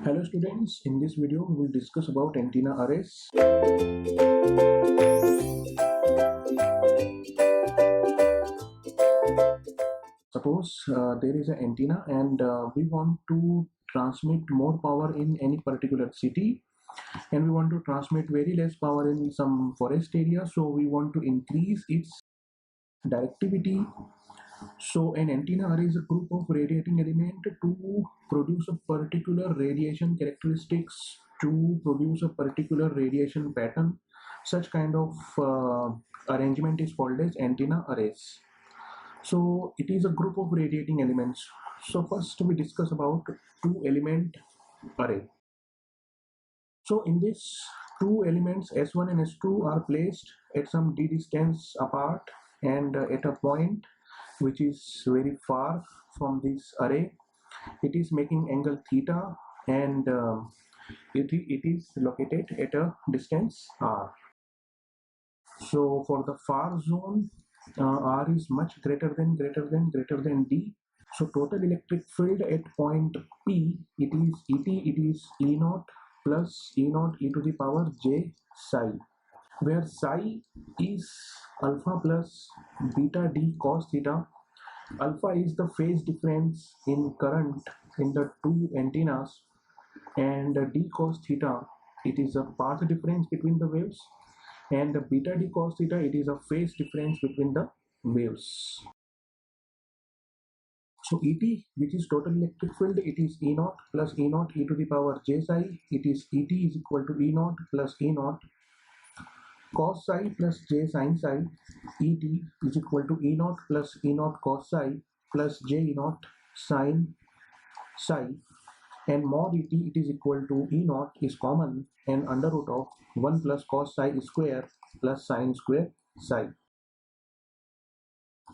Hello students, in this video we will discuss about antenna arrays. Suppose there is an antenna and we want to transmit more power in any particular city, and we want to transmit very less power in some forest area, so we want to increase its directivity. So an antenna array is a group of radiating element to produce a particular radiation characteristics, to produce a particular radiation pattern. Such kind of arrangement is called as antenna arrays. So it is a group of radiating elements. So first we discuss about two element array. So in this, two elements S1 and S2 are placed at some d distance apart and at a point which is very far from this array. It is making angle theta, and it is located at a distance r. So for the far zone, r is much greater than d. So total electric field at point P, it is Et, it is E naught plus E naught e to the power j psi, where psi is alpha plus beta d cos theta. Alpha is the phase difference in current in the two antennas, and d cos theta, it is a path difference between the waves, and beta d cos theta, it is a phase difference between the waves. So Et, which is total electric field, it is E naught plus E naught e to the power j psi. It is Et is equal to E naught plus E naught cos psi plus j sin psi. Et is equal to E naught plus E naught cos psi plus j E naught sin psi. And mod Et, it is equal to E naught is common, and under root of 1 plus cos psi square plus sin square psi.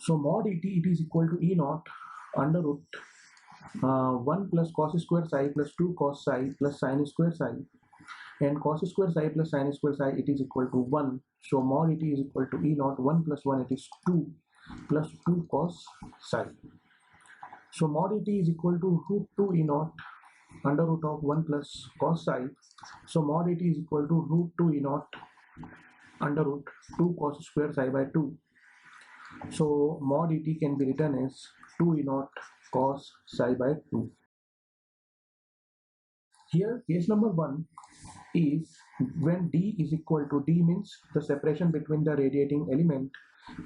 So mod Et, it is equal to E naught under root 1 plus cos square psi plus 2 cos psi plus sin square psi, and cos square psi plus sin square psi, it is equal to 1. So mod Et is equal to E naught 1 plus 1, it is 2 plus 2 cos psi. So mod Et is equal to root 2 E naught under root of 1 plus cos psi. So mod Et is equal to root 2 E naught under root 2 cos square psi by 2. So mod Et can be written as 2 E naught cos psi by 2. Here case number 1 is when d is equal to, d means the separation between the radiating element,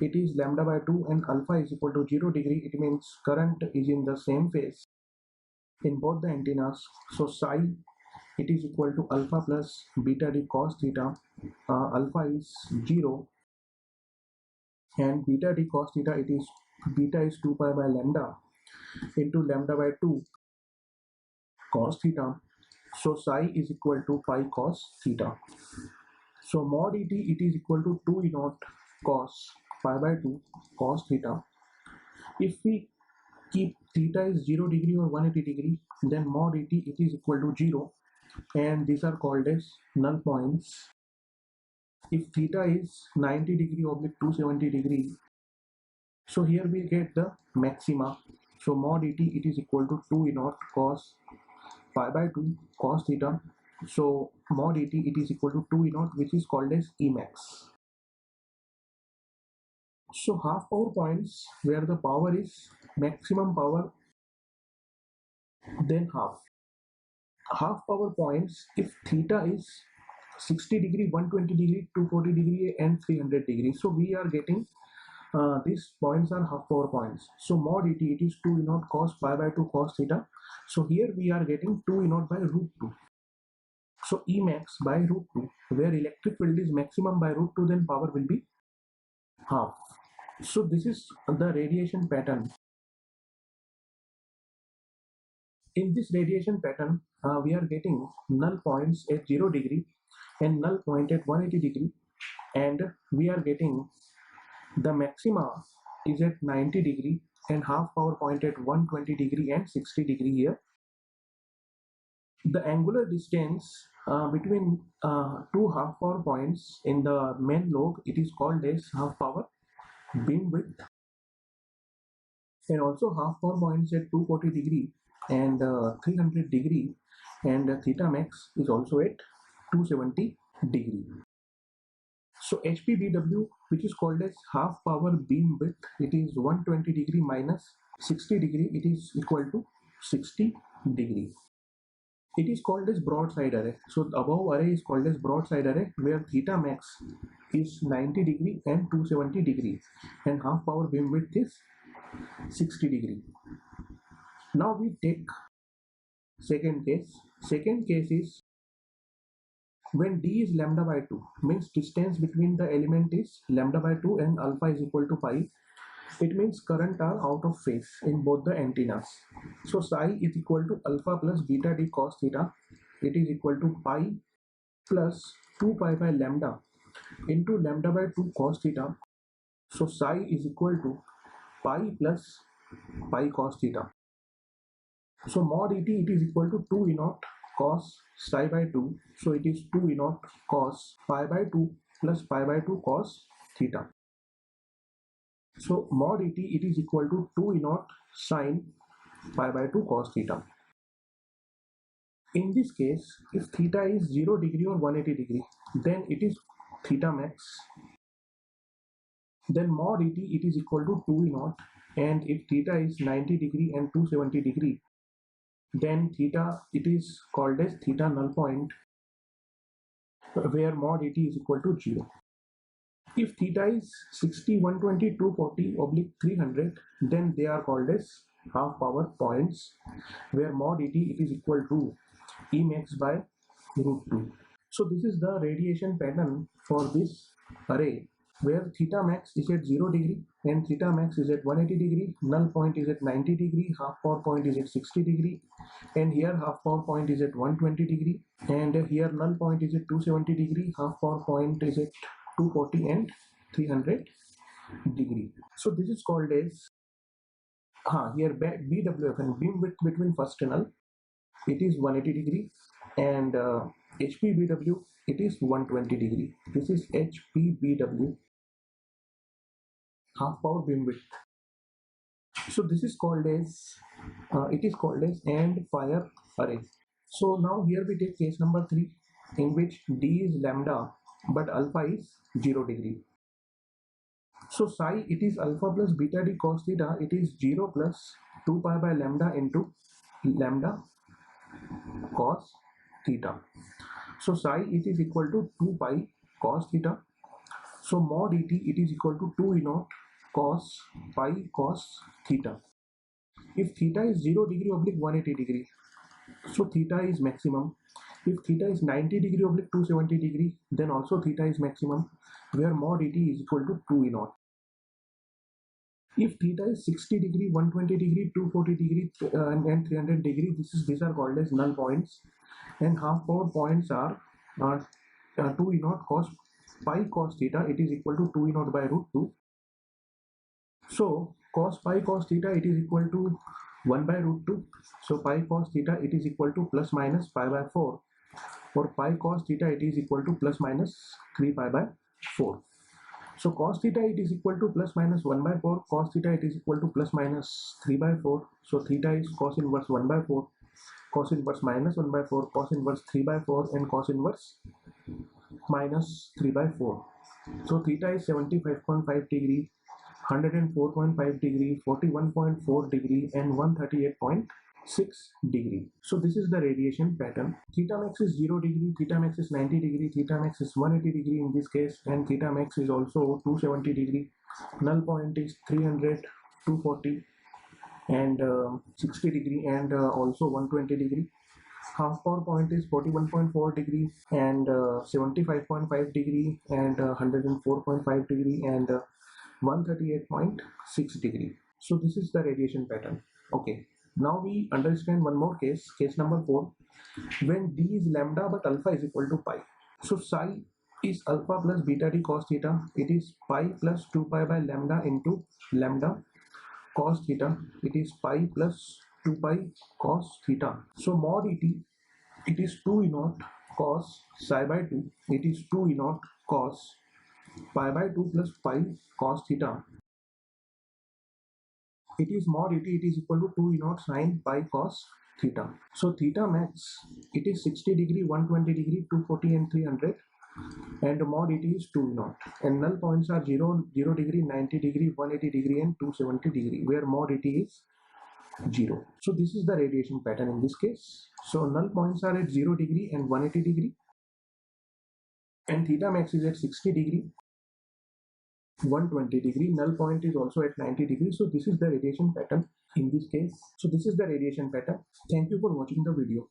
it is lambda by 2 and alpha is equal to 0 degree. It means current is in the same phase in both the antennas. So psi, it is equal to alpha plus beta d cos theta. Alpha is 0 and beta d cos theta, it is beta is 2 pi by lambda into lambda by 2 cos theta. So psi is equal to pi cos theta. So mod Et, it is equal to 2 E naught cos pi by 2 cos theta. If we keep theta is 0 degree or 180 degree, then mod Et, it is equal to 0, and these are called as null points. If theta is 90 degree oblique 270 degree, so here we get the maxima. So mod Et, it is equal to 2 E naught cos pi by 2 cos theta. So mod Et, it is equal to 2 E naught, which is called as Emax. So half power points where the power is maximum power, then half power points if theta is 60 degree, 120 degree, 240 degree and 300 degree. So we are getting these points are half power points. So mod Et, it is 2 E naught cos pi by 2 cos theta. So here we are getting 2 E naught by root 2. So Emax by root 2, where electric field is maximum by root 2, then power will be half. So this is the radiation pattern. In this radiation pattern, we are getting null points at 0 degree and null point at 180 degree, and we are getting the maxima is at 90 degree and half power point at 120 degree and 60 degree here. The angular distance between two half power points in the main lobe, it is called as half power beam width, and also half power points at 240 degree and 300 degree, and theta max is also at 270 degree. So HPBW, which is called as half power beam width, it is 120 degree minus 60 degree, it is equal to 60 degree. It is called as broadside array. So the above array is called as broadside array, where theta max is 90 degree and 270 degree, and half power beam width is 60 degree. Now we take second case. Second case is when d is lambda by 2, means distance between the element is lambda by 2 and alpha is equal to pi. It means current are out of phase in both the antennas. So psi is equal to alpha plus beta d cos theta. It is equal to pi plus 2 pi by lambda into lambda by 2 cos theta. So psi is equal to pi plus pi cos theta. So mod et, it is equal to 2 E naught cos psi by 2. So it is 2 E naught cos pi by 2 plus pi by 2 cos theta. So mod et, it is equal to 2 E naught sin pi by 2 cos theta. In this case, if theta is 0 degree or 180 degree, then it is theta max. Then mod et, it is equal to 2 E naught, and if theta is 90 degree and 270 degree, then theta, it is called as theta null point, where mod et is equal to 0. If theta is 60, 120, 240 oblique 300, then they are called as half power points, where mod et, it is equal to E max by root 2. So this is the radiation pattern for this array, where theta max is at 0 degree and theta max is at 180 degree, null point is at 90 degree, half power point is at 60 degree, and here half power point is at 120 degree, and here null point is at 270 degree, half power point is at 240 and 300 degree. So this is called as here BWF, and beam width between first tunnel, it is 180 degree, and HPBW, it is 120 degree. This is HPBW, half power beam width. So this is called as it is called as end fire array. So now here we take case number 3, in which d is lambda but alpha is 0 degree. So psi, it is alpha plus beta d cos theta, it is 0 plus 2 pi by lambda into lambda cos theta. So psi, it is equal to 2 pi cos theta. So mod et, it is equal to 2 E naught cos pi cos theta. If theta is 0 degree oblique 180 degree, so theta is maximum. If theta is 90 degree oblique 270 degree, then also theta is maximum, where mod et is equal to 2 E naught. If theta is 60 degree, 120 degree, 240 degree, and 300 degree, these are called as null points, and half power points are 2 E naught cos pi cos theta, it is equal to 2 E naught by root 2. So cos pi cos theta, it is equal to 1 by root 2. So pi cos theta, it is equal to plus minus pi by 4. For pi cos theta, it is equal to plus minus 3 pi by 4. So cos theta, it is equal to plus minus 1 by 4. Cos theta, it is equal to plus minus 3 by 4. So theta is cos inverse 1 by 4, cos inverse minus 1 by 4, cos inverse 3 by 4, and cos inverse minus 3 by 4. So theta is 75.5 degree, 104.5 degree, 41.4 degree, and 138.6 degree. So this is the radiation pattern. Theta max is 0 degree, theta max is 90 degree, theta max is 180 degree in this case, and theta max is also 270 degree. Null point is 300, 240, and 60 degree, and also 120 degree. Half power point is 41.4 degree, and 75.5 degree, and 104.5 degree, and 138.6 degree. So this is the radiation pattern. Okay, now we understand one more case, case number 4, when d is lambda but alpha is equal to pi. So psi is alpha plus beta d cos theta, it is pi plus 2 pi by lambda into lambda cos theta, it is pi plus 2 pi cos theta. So mod et, it is 2 E naught cos psi by 2, it is 2 E naught cos pi by 2 plus pi cos theta. It is mod et, it is equal to 2 E naught sin pi cos theta. So theta max, it is 60 degree, 120 degree, 240 and 300, and mod it is 2 naught. And null points are 0, 0 degree, 90 degree, 180 degree and 270 degree, where mod it is 0. So this is the radiation pattern in this case. So null points are at 0 degree and 180 degree, and theta max is at 60 degree, 120 degree. Null point is also at 90 degree. So this is the radiation pattern in this case. So this is the radiation pattern. Thank you for watching the video.